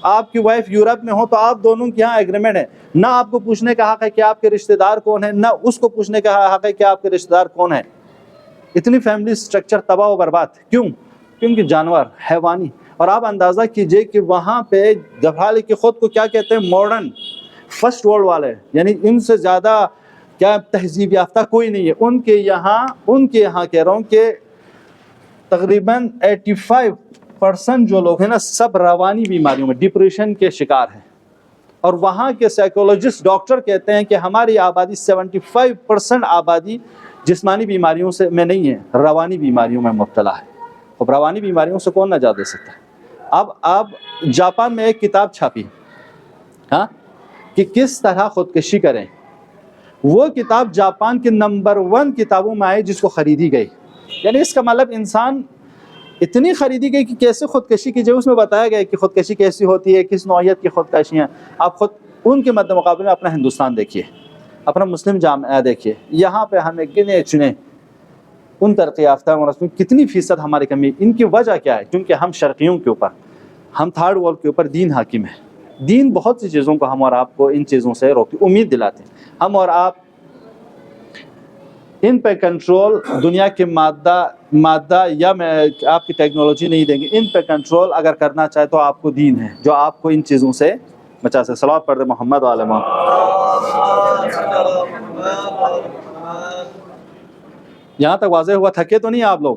آپ کی وائف یورپ میں ہو تو آپ دونوں کے یہاں ایگریمنٹ ہے، نہ آپ کو پوچھنے کا حق ہے کہ آپ کے رشتہ دار کون ہیں، نہ اس کو پوچھنے کا حق ہے کہ آپ کے رشتہ دار کون ہیں۔ اتنی فیملی سٹرکچر تباہ و برباد کیوں؟ کیونکہ جانور، حیوانی۔ اور آپ اندازہ کیجئے کہ وہاں پہ دفعال کے خود کو کیا کہتے ہیں، ماڈرن فرسٹ ورلڈ والے، یعنی ان سے زیادہ کیا تہذیب یافتہ کوئی نہیں ہے۔ ان کے یہاں کہہ رہا ہوں کہ تقریباً 85% جو لوگ ہیں نا، سب روانی بیماریوں میں، ڈپریشن کے شکار ہیں۔ اور وہاں کے سائیکولوجسٹ ڈاکٹر کہتے ہیں کہ ہماری آبادی 75% آبادی جسمانی بیماریوں سے میں نہیں ہے، روانی بیماریوں میں مبتلا ہے۔ اب روانی بیماریوں سے کون نجات دے سکتا ہے؟ اب جاپان میں ایک کتاب چھاپی کہ کس طرح خودکشی کریں، وہ کتاب جاپان کے نمبر 1 کتابوں میں آئی جس کو خریدی گئی۔ یعنی اس کا مطلب انسان اتنی خریدی گئی کہ کیسے خودکشی کی جائے، اس میں بتایا گیا کہ خودکشی کیسی ہوتی ہے، کس نوعیت کی خودکشیاں۔ آپ خود ان کے مد مقابلے میں اپنا ہندوستان دیکھیے، اپنا مسلم جامعہ دیکھیے، یہاں پہ ہمیں گنے چنے ان ترقی یافتہ ملک میں کتنی فیصد ہماری کمی۔ ان کی وجہ کیا ہے؟ کیونکہ ہم شرقیوں کے اوپر، ہم تھرڈ ورلڈ کے اوپر دین حاکم ہے۔ دین بہت سی چیزوں کو ہم اور آپ کو ان چیزوں سے روکتی، امید دلاتے ہیں۔ ہم اور آپ ان پہ کنٹرول دنیا کے مادہ یا میں آپ کی ٹیکنالوجی نہیں دیں گے، ان پہ کنٹرول اگر کرنا چاہے تو آپ کو دین ہے جو آپ کو ان چیزوں سے بچا سکے۔ صلوات پڑھ دے محمد و علی محمد۔ یہاں تک واضح ہوا؟ تھکے تو نہیں آپ لوگ؟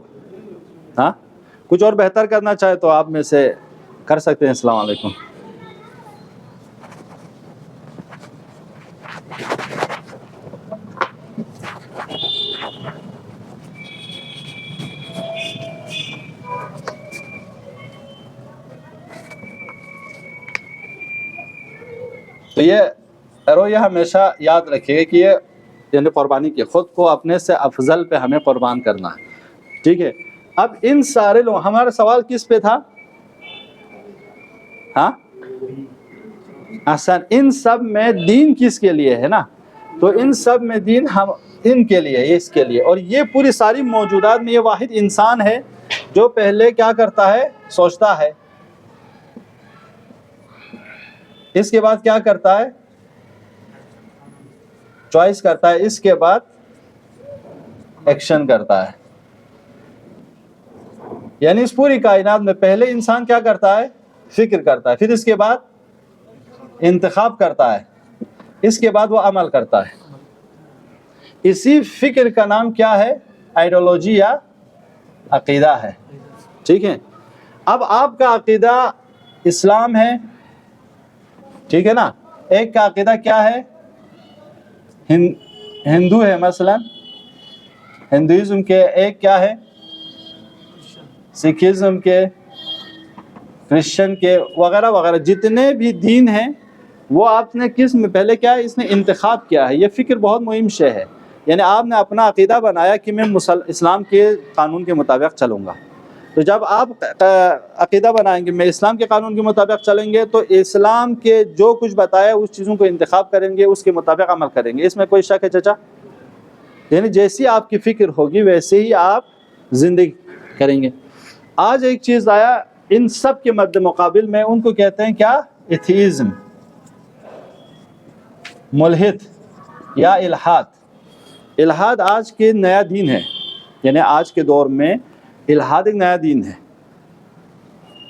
ہاں، کچھ اور بہتر کرنا چاہے تو آپ میں سے کر سکتے ہیں۔ السلام علیکم۔ تو یہ ہمیشہ یاد رکھیے کہ یہ یعنی قربانی کی خود کو اپنے سے افضل پہ ہمیں قربان کرنا ہے. ٹھیک ہے. اب ان سارے لوگ، ہمارا سوال کس پہ تھا؟ ہاں احسن، ان سب میں دین کس کے لیے ہے نا؟ تو ان سب میں دین ہم ان کے لیے، اس کے لیے. اور یہ پوری ساری موجودات میں یہ واحد انسان ہے جو پہلے کیا کرتا ہے؟ سوچتا ہے. اس کے بعد کیا کرتا ہے؟ چوائس کرتا ہے. اس کے بعد ایکشن کرتا ہے. یعنی اس پوری کائنات میں پہلے انسان کیا کرتا ہے؟ فکر کرتا ہے. پھر اس کے بعد انتخاب کرتا ہے. اس کے بعد وہ عمل کرتا ہے. اسی فکر کا نام کیا ہے؟ آئیڈیالوجی یا عقیدہ ہے. ٹھیک ہے. اب آپ کا عقیدہ اسلام ہے، ٹھیک ہے نا. ایک کا عقیدہ کیا ہے؟ ہندو ہے مثلا، ہندوازم کے. ایک کیا ہے؟ سکھزم کے، کرسچن کے، وغیرہ وغیرہ. جتنے بھی دین ہیں وہ آپ نے کس میں پہلے کیا ہے؟ اس نے انتخاب کیا ہے. یہ فکر بہت مہم شے ہے. یعنی آپ نے اپنا عقیدہ بنایا کہ میں اسلام کے قانون کے مطابق چلوں گا. تو جب آپ عقیدہ بنائیں گے میں اسلام کے قانون کے مطابق چلیں گے، تو اسلام کے جو کچھ بتایا اس چیزوں کو انتخاب کریں گے، اس کے مطابق عمل کریں گے. اس میں کوئی شک ہے چچا؟ یعنی جیسی آپ کی فکر ہوگی ویسے ہی آپ زندگی کریں گے. آج ایک چیز آیا ان سب کے مد مقابل میں، ان کو کہتے ہیں کیا؟ ایتھیزم، ملحد یا الحاد. الحاد آج کے نیا دین ہے. یعنی آج کے دور میں الحاد ایک نیا دین ہے.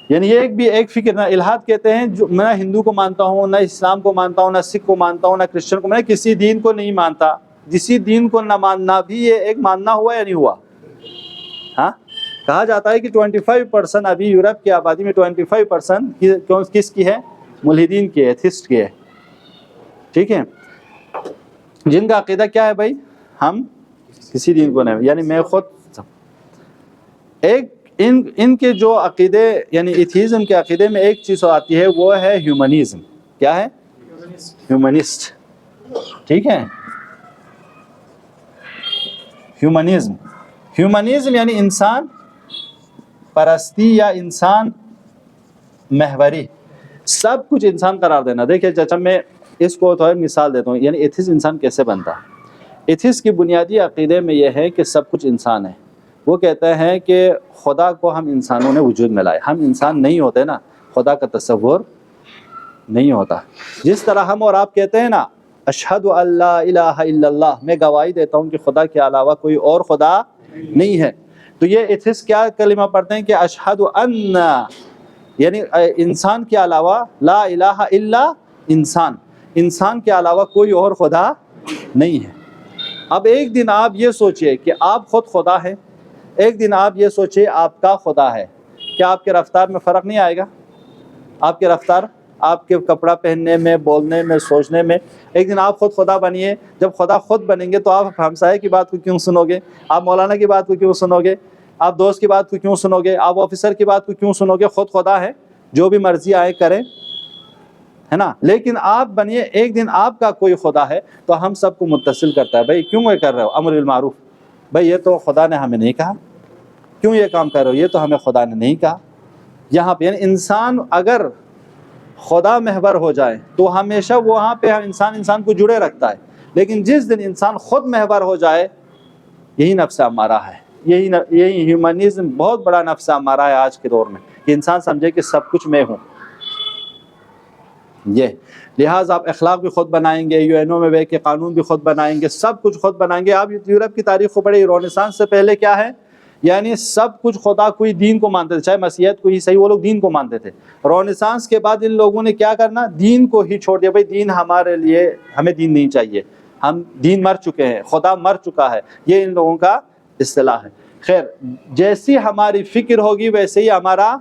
یعنی یہ ایک فکر نہ. الحاد کہتے ہیں جو میں ہندو کو مانتا ہوں، نہ اسلام کو مانتا ہوں، نہ سکھ کو مانتا ہوں، نہ کرسچن کو، میں کسی دین کو نہیں مانتا. جسی دین کو نہ ماننا بھی یہ ایک ماننا ہوا یا نہیں ہوا؟ ہاں، کہا جاتا ہے کہ 25% ابھی یورپ کی آبادی میں 25% کس کی ہے؟ ملحدین کی ہے، ایتھسٹ کی ہے. ٹھیک ہے. جن کا عقیدہ کیا ہے بھائی؟ ہم کسی دین کو نہیں، یعنی میں خود ایک ان کے جو عقیدے، یعنی ایتھیزم کے عقیدے میں ایک چیز آتی ہے، وہ ہے ہیومنزم. کیا ہے؟ ہیومنسٹ. ٹھیک ہے. ہیومنزم یعنی انسان پرستی یا انسان محوری، سب کچھ انسان قرار دینا. دیکھیں چچا، میں اس کو تھوڑا مثال دیتا ہوں. یعنی ایتھس انسان کیسے بنتا ہے؟ ایتھس کی بنیادی عقیدے میں یہ ہے کہ سب کچھ انسان ہے. وہ کہتے ہیں کہ خدا کو ہم انسانوں نے وجود میں لائے. ہم انسان نہیں ہوتے نا، خدا کا تصور نہیں ہوتا. جس طرح ہم اور آپ کہتے ہیں نا اشہد ان لا الہ الا اللہ، میں گواہی دیتا ہوں کہ خدا کے علاوہ کوئی اور خدا نہیں ہے. تو یہ ایتھس کیا کلمہ پڑھتے ہیں کہ اشہد ان، یعنی انسان کے علاوہ، لا الہ الا انسان، انسان کے علاوہ کوئی اور خدا نہیں ہے. اب ایک دن آپ یہ سوچئے کہ آپ خود خدا ہیں، ایک دن آپ یہ سوچئے آپ کا خدا ہے. کیا آپ کے رفتار میں فرق نہیں آئے گا؟ آپ کے رفتار، آپ کے کپڑا پہننے میں، بولنے میں، سوچنے میں. ایک دن آپ خود خدا بنیے. جب خدا خود بنیں گے تو آپ ہمسائے کی بات کو کیوں سنو گے؟ آپ مولانا کی بات کو کیوں سنو گے؟ آپ دوست کی بات کو کیوں سنو گے؟ آپ آفیسر کی بات کو کیوں سنو گے؟ خود خدا ہے، جو بھی مرضی آئے کریں، ہے نا. لیکن آپ بنیے ایک دن آپ کا کوئی خدا ہے تو ہم سب کو متصل کرتا ہے. بھائی کیوں یہ کر رہے ہو امر بالمعروف؟ بھائی یہ تو خدا نے ہمیں نہیں کہا. کیوں یہ کام کر رہے ہو؟ یہ تو ہمیں خدا نے نہیں کہا. یہاں پہ یعنی انسان اگر خدا محور ہو جائے تو ہمیشہ وہاں پہ انسان کو جڑے رکھتا ہے. لیکن جس دن انسان خود محور ہو جائے، یہی نفس امارہ ہے. یہی ہیومنزم بہت بڑا نفس امارہ ہے آج کے دور میں، کہ انسان سمجھے کہ سب کچھ میں ہوں. یہ لہٰذا آپ اخلاق بھی خود بنائیں گے، یو این او میں بیٹھ کے قانون بھی خود بنائیں گے، سب کچھ خود بنائیں گے. آپ یورپ کی تاریخ کو پڑھیں، رونیسانس سے پہلے کیا ہے؟ یعنی سب کچھ خدا کوئی دین کو مانتے تھے، چاہے مسیحیت کو ہی صحیح، وہ لوگ دین کو مانتے تھے. رونیسانس کے بعد ان لوگوں نے کیا کرنا؟ دین کو ہی چھوڑ دیا. بھائی دین ہمارے لیے، ہمیں دین نہیں چاہیے، ہم دین مر چکے ہیں، خدا مر چکا ہے. یہ ان لوگوں کا اصطلاح ہے. خیر، جیسی ہماری فکر ہوگی ویسے ہی ہمارا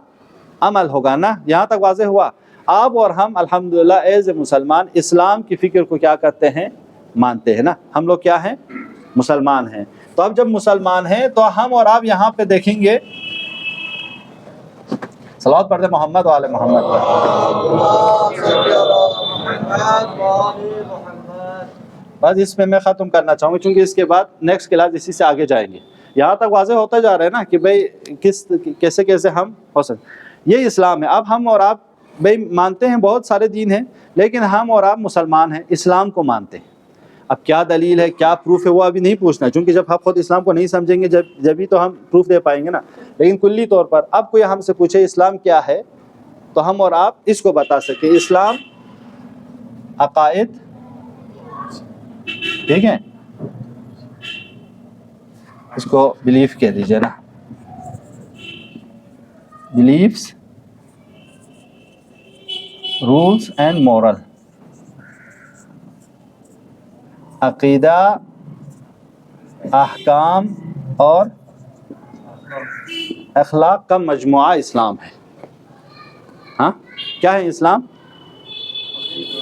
عمل ہوگا نا. یہاں تک واضح ہوا؟ آپ اور ہم الحمدللہ ایز اے مسلمان اسلام کی فکر کو کیا کرتے ہیں؟ مانتے ہیں نا. ہم لوگ کیا ہیں؟ مسلمان ہیں. تو اب جب مسلمان ہیں تو ہم اور آپ یہاں پہ دیکھیں گے، صلوات پڑھتے محمد و آل محمد. بس اس پہ میں ختم کرنا چاہوں گا، چونکہ اس کے بعد نیکسٹ کلاس اسی سے آگے جائیں گے. یہاں تک واضح ہوتا جا رہا ہے نا کہ بھائی کیسے کیسے ہم ہو سکتے. یہ اسلام ہے. اب ہم اور آپ بھائی مانتے ہیں بہت سارے دین ہیں، لیکن ہم اور آپ مسلمان ہیں، اسلام کو مانتے ہیں. اب کیا دلیل ہے، کیا پروف ہے، وہ ابھی نہیں پوچھنا، چونکہ جب ہم خود اسلام کو نہیں سمجھیں گے جبھی تو ہم پروف دے پائیں گے نا. لیکن کلی طور پر اب کوئی ہم سے پوچھے اسلام کیا ہے تو ہم اور آپ اس کو بتا سکیں. اسلام عقائد، ٹھیک ہے، اس کو بلیف کہہ دیجیے نا، بلیفس، رولس اینڈ مورل. عقیدہ، احکام اور اخلاق کا مجموعہ اسلام ہے. ہاں کیا ہے اسلام؟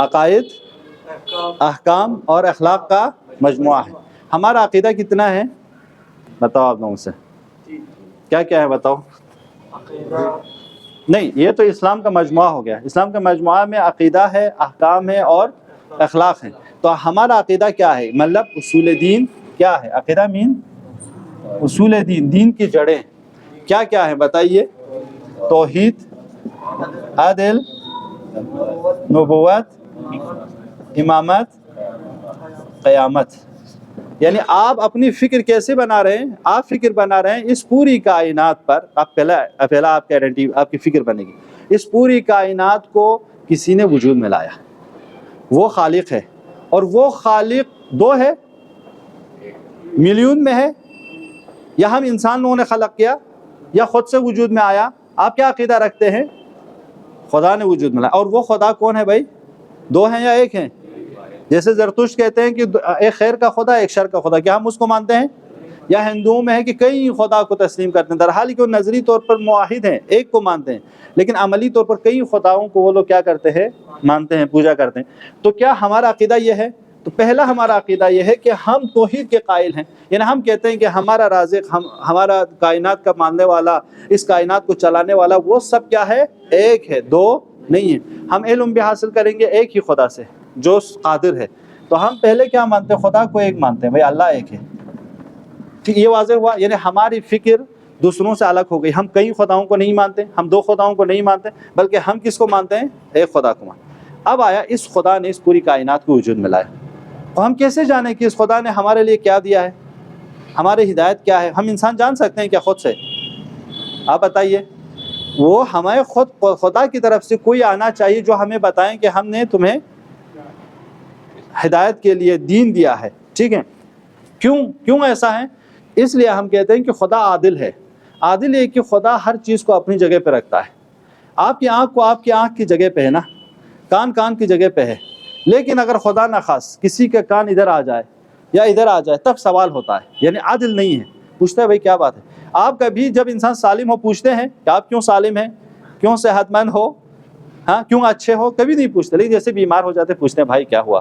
عقائد، احکام اور اخلاق کا مجموعہ ہے. ہمارا عقیدہ کتنا ہے بتاؤ آپ لوگوں سے، کیا کیا ہے بتاؤ؟ نہیں، یہ تو اسلام کا مجموعہ ہو گیا. اسلام کا مجموعہ میں عقیدہ ہے، احکام ہے اور اخلاق ہے. تو ہمارا عقیدہ کیا ہے؟ مطلب اصول دین کیا ہے؟ عقیدہ مین اصول دین، دین کی جڑیں کیا کیا ہے بتائیے؟ توحید، عدل، نبوت، امامت، قیامت. یعنی آپ اپنی فکر کیسے بنا رہے ہیں؟ آپ فکر بنا رہے ہیں اس پوری کائنات پر. آپ پہلا آپ کی فکر بنے گی اس پوری کائنات کو کسی نے وجود میں لایا، وہ خالق ہے. اور وہ خالق دو ہے، ملین میں ہے، یا ہم انسان لوگوں نے خلق کیا، یا خود سے وجود میں آیا؟ آپ کیا عقیدہ رکھتے ہیں؟ خدا نے وجود میں لایا. اور وہ خدا کون ہے بھائی؟ دو ہیں یا ایک ہیں؟ جیسے زرتشت کہتے ہیں کہ ایک خیر کا خدا، ایک شر کا خدا، کیا ہم اس کو مانتے ہیں؟ یا ہندوؤں میں ہے کہ کئی خدا کو تسلیم کرتے ہیں، در حال کہ وہ نظری طور پر موحد ہیں، ایک کو مانتے ہیں، لیکن عملی طور پر کئی خداؤں کو وہ لوگ کیا کرتے ہیں؟ مانتے ہیں، پوجا کرتے ہیں. تو کیا ہمارا عقیدہ یہ ہے؟ تو پہلا ہمارا عقیدہ یہ ہے کہ ہم توحید کے قائل ہیں. یعنی ہم کہتے ہیں کہ ہمارا رازق، ہمارا کائنات کا ماننے والا، اس کائنات کو چلانے والا، وہ سب کیا ہے؟ ایک ہے، دو نہیں ہے. ہم علم بھی حاصل کریں گے ایک ہی خدا سے جو قادر ہے. تو ہم پہلے کیا مانتے ہیں؟ خدا کو ایک مانتے ہیں، بھائی اللہ ایک ہے. ٹھیک، یہ واضح ہوا. یعنی ہماری فکر دوسروں سے الگ ہو گئی. ہم کئی خداؤں کو نہیں مانتے، ہم دو خداؤں کو نہیں مانتے، بلکہ ہم کس کو مانتے ہیں؟ ایک خدا کو مانتے. اب آیا اس خدا نے اس پوری کائنات کو وجود میں لایا. تو ہم کیسے جانیں کہ اس خدا نے ہمارے لیے کیا دیا ہے، ہماری ہدایت کیا ہے؟ ہم انسان جان سکتے ہیں کیا خود سے؟ آپ بتائیے. وہ ہمیں خود خدا کی طرف سے کوئی آنا چاہیے جو ہمیں بتائیں کہ ہم نے تمہیں ہدایت کے لیے دین دیا ہے. ٹھیک ہے، کیوں ایسا ہے؟ اس لیے ہم کہتے ہیں کہ خدا عادل ہے. عادل ہے کہ خدا ہر چیز کو اپنی جگہ پہ رکھتا ہے. آپ کی آنکھ کو آپ کی آنکھ کی جگہ پہ ہے نا، کان کی جگہ پہ ہے. لیکن اگر خدا نخواست کسی کا کان ادھر آ جائے یا ادھر آ جائے تب سوال ہوتا ہے. یعنی عادل نہیں ہے. پوچھتا ہے بھائی کیا بات ہے؟ آپ کبھی جب انسان سالم ہو پوچھتے ہیں کہ آپ کیوں سالم ہیں، کیوں صحت مند ہو، ہاں کیوں اچھے ہو؟ کبھی نہیں پوچھتے. لیکن جیسے بیمار ہو جاتے پوچھتے ہیں بھائی کیا ہوا،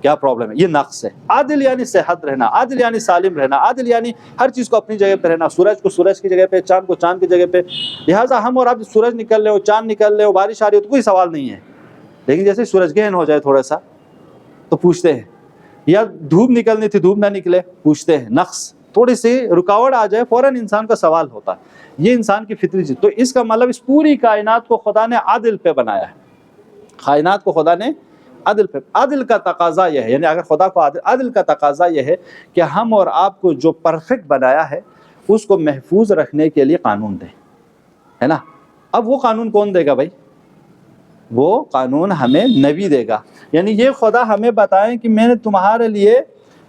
کیا پرابلم ہے. یہ نقص ہے. عادل یعنی صحت رہنا، عادل یعنی سالم رہنا، عادل یعنی ہر چیز کو اپنی جگہ پہ رہنا. سورج کو سورج کی جگہ پہ، چاند کو چاند کی جگہ پہ. لہٰذا ہم اور آپ سورج نکل رہے ہو، چاند نکل رہے ہو، بارش آ رہی ہو تو کوئی سوال نہیں ہے. لیکن جیسے سورج گہن ہو جائے تھوڑا سا تو پوچھتے ہیں، یا دھوپ نکلنی تھی دھوپ نہ نکلے پوچھتے ہیں. نقص، تھوڑی سی رکاوٹ آ جائے فوراً انسان کا سوال ہوتا ہے. یہ انسان کی فطری چیز. تو اس کا مطلب اس پوری کائنات کو خدا نے عدل پہ بنایا ہے. کائنات کو خدا نے عدل پہ. عدل کا تقاضا یہ ہے، یعنی اگر خدا کو عدل کا تقاضا یہ ہے کہ ہم اور آپ کو جو پرفیکٹ بنایا ہے اس کو محفوظ رکھنے کے لیے قانون دیں، ہے نا. اب وہ قانون کون دے گا بھائی؟ وہ قانون ہمیں نبی دے گا. یعنی یہ خدا ہمیں بتائیں کہ میں نے تمہارے لیے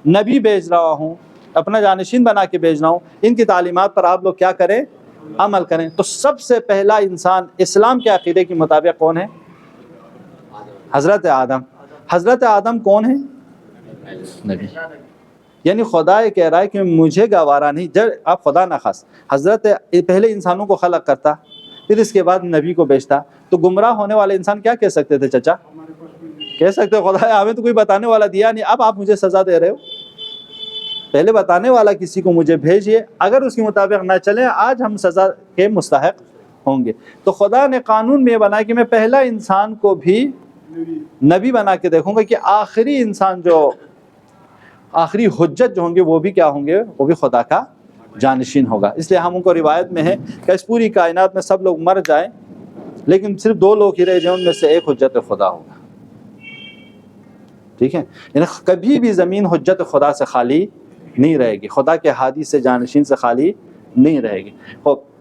نبی بھیج رہا ہوں، اپنا جانشین بنا کے بھیج رہا ہوں، ان کی تعلیمات پر آپ لوگ کیا کریں؟ عمل کریں. تو سب سے پہلا انسان اسلام کے عقیدے کے مطابق کون ہے؟ حضرت آدم. حضرت آدم کون ہے؟ نبی. یعنی خدا یہ کہہ رہا ہے کہ مجھے گوارا نہیں. جب آپ خدا نخواست حضرت پہلے انسانوں کو خلق کرتا، پھر اس کے بعد نبی کو بھیجتا، تو گمراہ ہونے والے انسان کیا کہہ سکتے تھے؟ چچا کہہ سکتے خدا ہمیں تو کوئی بتانے والا دیا نہیں، اب آپ مجھے سزا دے رہے ہو. پہلے بتانے والا کسی کو مجھے بھیجیے، اگر اس کے مطابق نہ چلیں آج ہم سزا کے مستحق ہوں گے. تو خدا نے قانون میں بنایا کہ میں پہلا انسان کو بھی نبی بنا کے دیکھوں گا کہ آخری انسان جو آخری حجت جو ہوں گے وہ بھی کیا ہوں گے؟ وہ بھی خدا کا جانشین ہوگا. اس لیے ہم ان کو روایت میں ہے کہ اس پوری کائنات میں سب لوگ مر جائیں لیکن صرف 2 لوگ ہی رہ جائیں، ان میں سے ایک حجت خدا ہوگا. ٹھیک ہے، یعنی کبھی بھی زمین حجت خدا سے خالی نہیں رہے گی، خدا کے ہادی سے جانشین سے خالی نہیں رہے گی.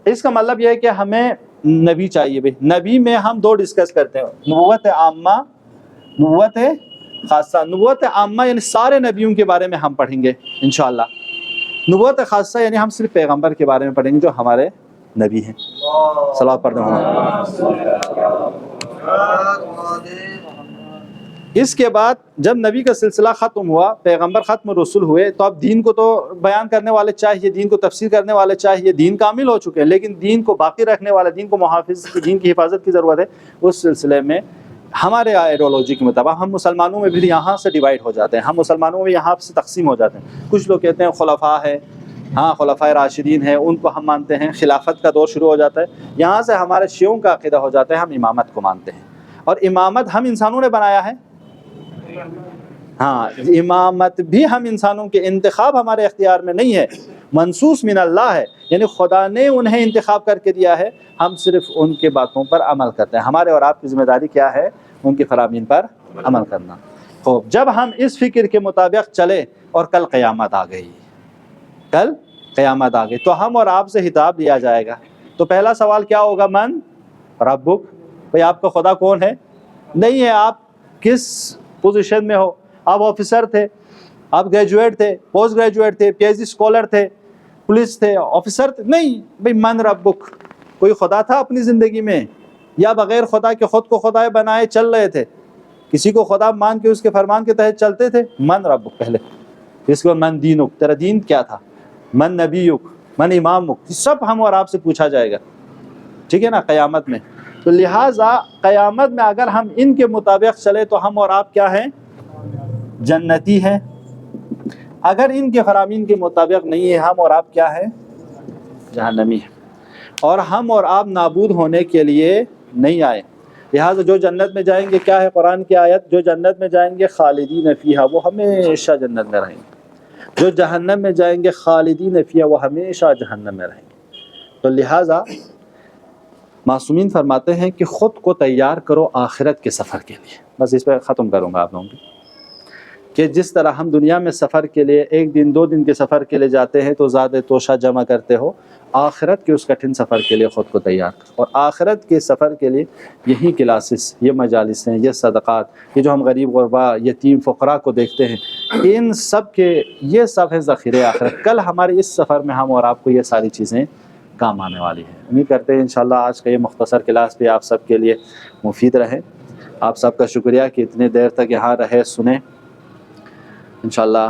اس کا مطلب یہ ہے کہ ہمیں نبی چاہیے. بھائی نبی میں ہم 2 ڈسکس کرتے ہیں، نبوت عامہ، نبوت خاصہ. نبوت عامہ یعنی سارے نبیوں کے بارے میں ہم پڑھیں گے انشاءاللہ. نبوت خاصہ یعنی ہم صرف پیغمبر کے بارے میں پڑھیں گے جو ہمارے نبی ہیں. صلوات پڑھتے ہوں. اس کے بعد جب نبی کا سلسلہ ختم ہوا، پیغمبر ختم رسول ہوئے، تو اب دین کو تو بیان کرنے والے چاہیے، دین کو تفسیر کرنے والے چاہیے. دین کامل ہو چکے ہیں لیکن دین کو باقی رکھنے والے، دین کو محافظ، دین کی حفاظت کی ضرورت ہے. اس سلسلے میں ہمارے آئیڈیالوجی کے مطابق ہم مسلمانوں میں بھی یہاں سے ڈیوائڈ ہو جاتے ہیں، ہم مسلمانوں میں یہاں سے تقسیم ہو جاتے ہیں. کچھ لوگ کہتے ہیں خلفاء ہے، ہاں خلفاء راشدین ہیں، ان کو ہم مانتے ہیں، خلافت کا دور شروع ہو جاتا ہے. یہاں سے ہمارے شیعوں کا عقیدہ ہو جاتا ہے ہم امامت کو مانتے ہیں، اور امامت ہم انسانوں نے بنایا ہے. ہاں امامت بھی ہم انسانوں کے، انتخاب ہمارے اختیار میں نہیں ہے، منصوص من اللہ ہے، یعنی خدا نے انہیں انتخاب کر کے دیا ہے. ہم صرف ان کے باتوں پر عمل کرتے ہیں. ہمارے اور آپ کی ذمہ داری کیا ہے؟ ان کے فرامین پر عمل کرنا. خوب، جب ہم اس فکر کے مطابق چلے اور کل قیامت آ گئی، کل قیامت آ گئی تو ہم اور آپ سے خطاب لیا جائے گا. تو پہلا سوال کیا ہوگا؟ من ربک، بھئی آپ کا خدا کون ہے؟ نہیں ہے آپ کس پوزیشن میں ہو. آپ آفیسر تھے، آپ گریجویٹ تھے، پوسٹ گریجویٹ تھے، پی ایچ ڈی اسکالر تھے، پولیس تھے، آفیسر تھے؟ نہیں بھئی، من ربک. کوئی خدا تھا اپنی زندگی میں، یا بغیر خدا کے خود کو خدا بنائے چل رہے تھے؟ کسی کو خدا مان کے اس کے فرمان کے تحت چلتے تھے؟ من ربک پہلے، اس کے بعد من دینک، تیرا دین کیا تھا، من نبیک، من امامک، سب ہم اور آپ سے پوچھا جائے گا. ٹھیک ہے نا، قیامت میں. تو لہٰذا قیامت میں اگر ہم ان کے مطابق چلے تو ہم اور آپ کیا ہیں؟ جنتی ہیں. اگر ان کے فرامین کے مطابق نہیں ہے، ہم اور آپ کیا ہیں؟ جہنمی ہیں. اور ہم اور آپ نابود ہونے کے لیے نہیں آئے. لہٰذا جو جنت میں جائیں گے، کیا ہے قرآن کی آیت؟ جو جنت میں جائیں گے خالدین فیہا، وہ ہمیشہ جنت میں رہیں گے. جو جہنم میں جائیں گے خالدین فیہا، وہ ہمیشہ جہنم میں رہیں گے. تو لہٰذا معصومین فرماتے ہیں کہ خود کو تیار کرو آخرت کے سفر کے لیے. بس اس پہ ختم کروں گا آپ لوگوں کی، کہ جس طرح ہم دنیا میں سفر کے لیے 1 دن 2 دن کے سفر کے لیے جاتے ہیں تو زیادہ توشہ جمع کرتے ہو، آخرت کے اس کٹھن سفر کے لیے خود کو تیار کرو. اور آخرت کے سفر کے لیے یہی کلاسز، یہ مجالسیں، یہ صدقات، یہ جو ہم غریب غربا، یتیم، فقراء کو دیکھتے ہیں، ان سب کے یہ سب ہے ذخیرے آخرت. کل ہمارے اس سفر میں ہم اور آپ کو یہ ساری چیزیں کام آنے والی ہیں. امید کرتے ہیں انشاءاللہ آج کا یہ مختصر کلاس بھی آپ سب کے لیے مفید رہے. آپ سب کا شکریہ کہ اتنے دیر تک یہاں رہے، سنیں. انشاءاللہ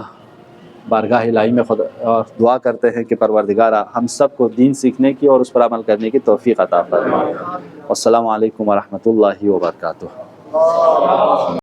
بارگاہ الہی میں خود اور دعا کرتے ہیں کہ پروردگارہ ہم سب کو دین سیکھنے کی اور اس پر عمل کرنے کی توفیق عطا فرمائے. السلام علیکم ورحمۃ اللہ وبرکاتہ.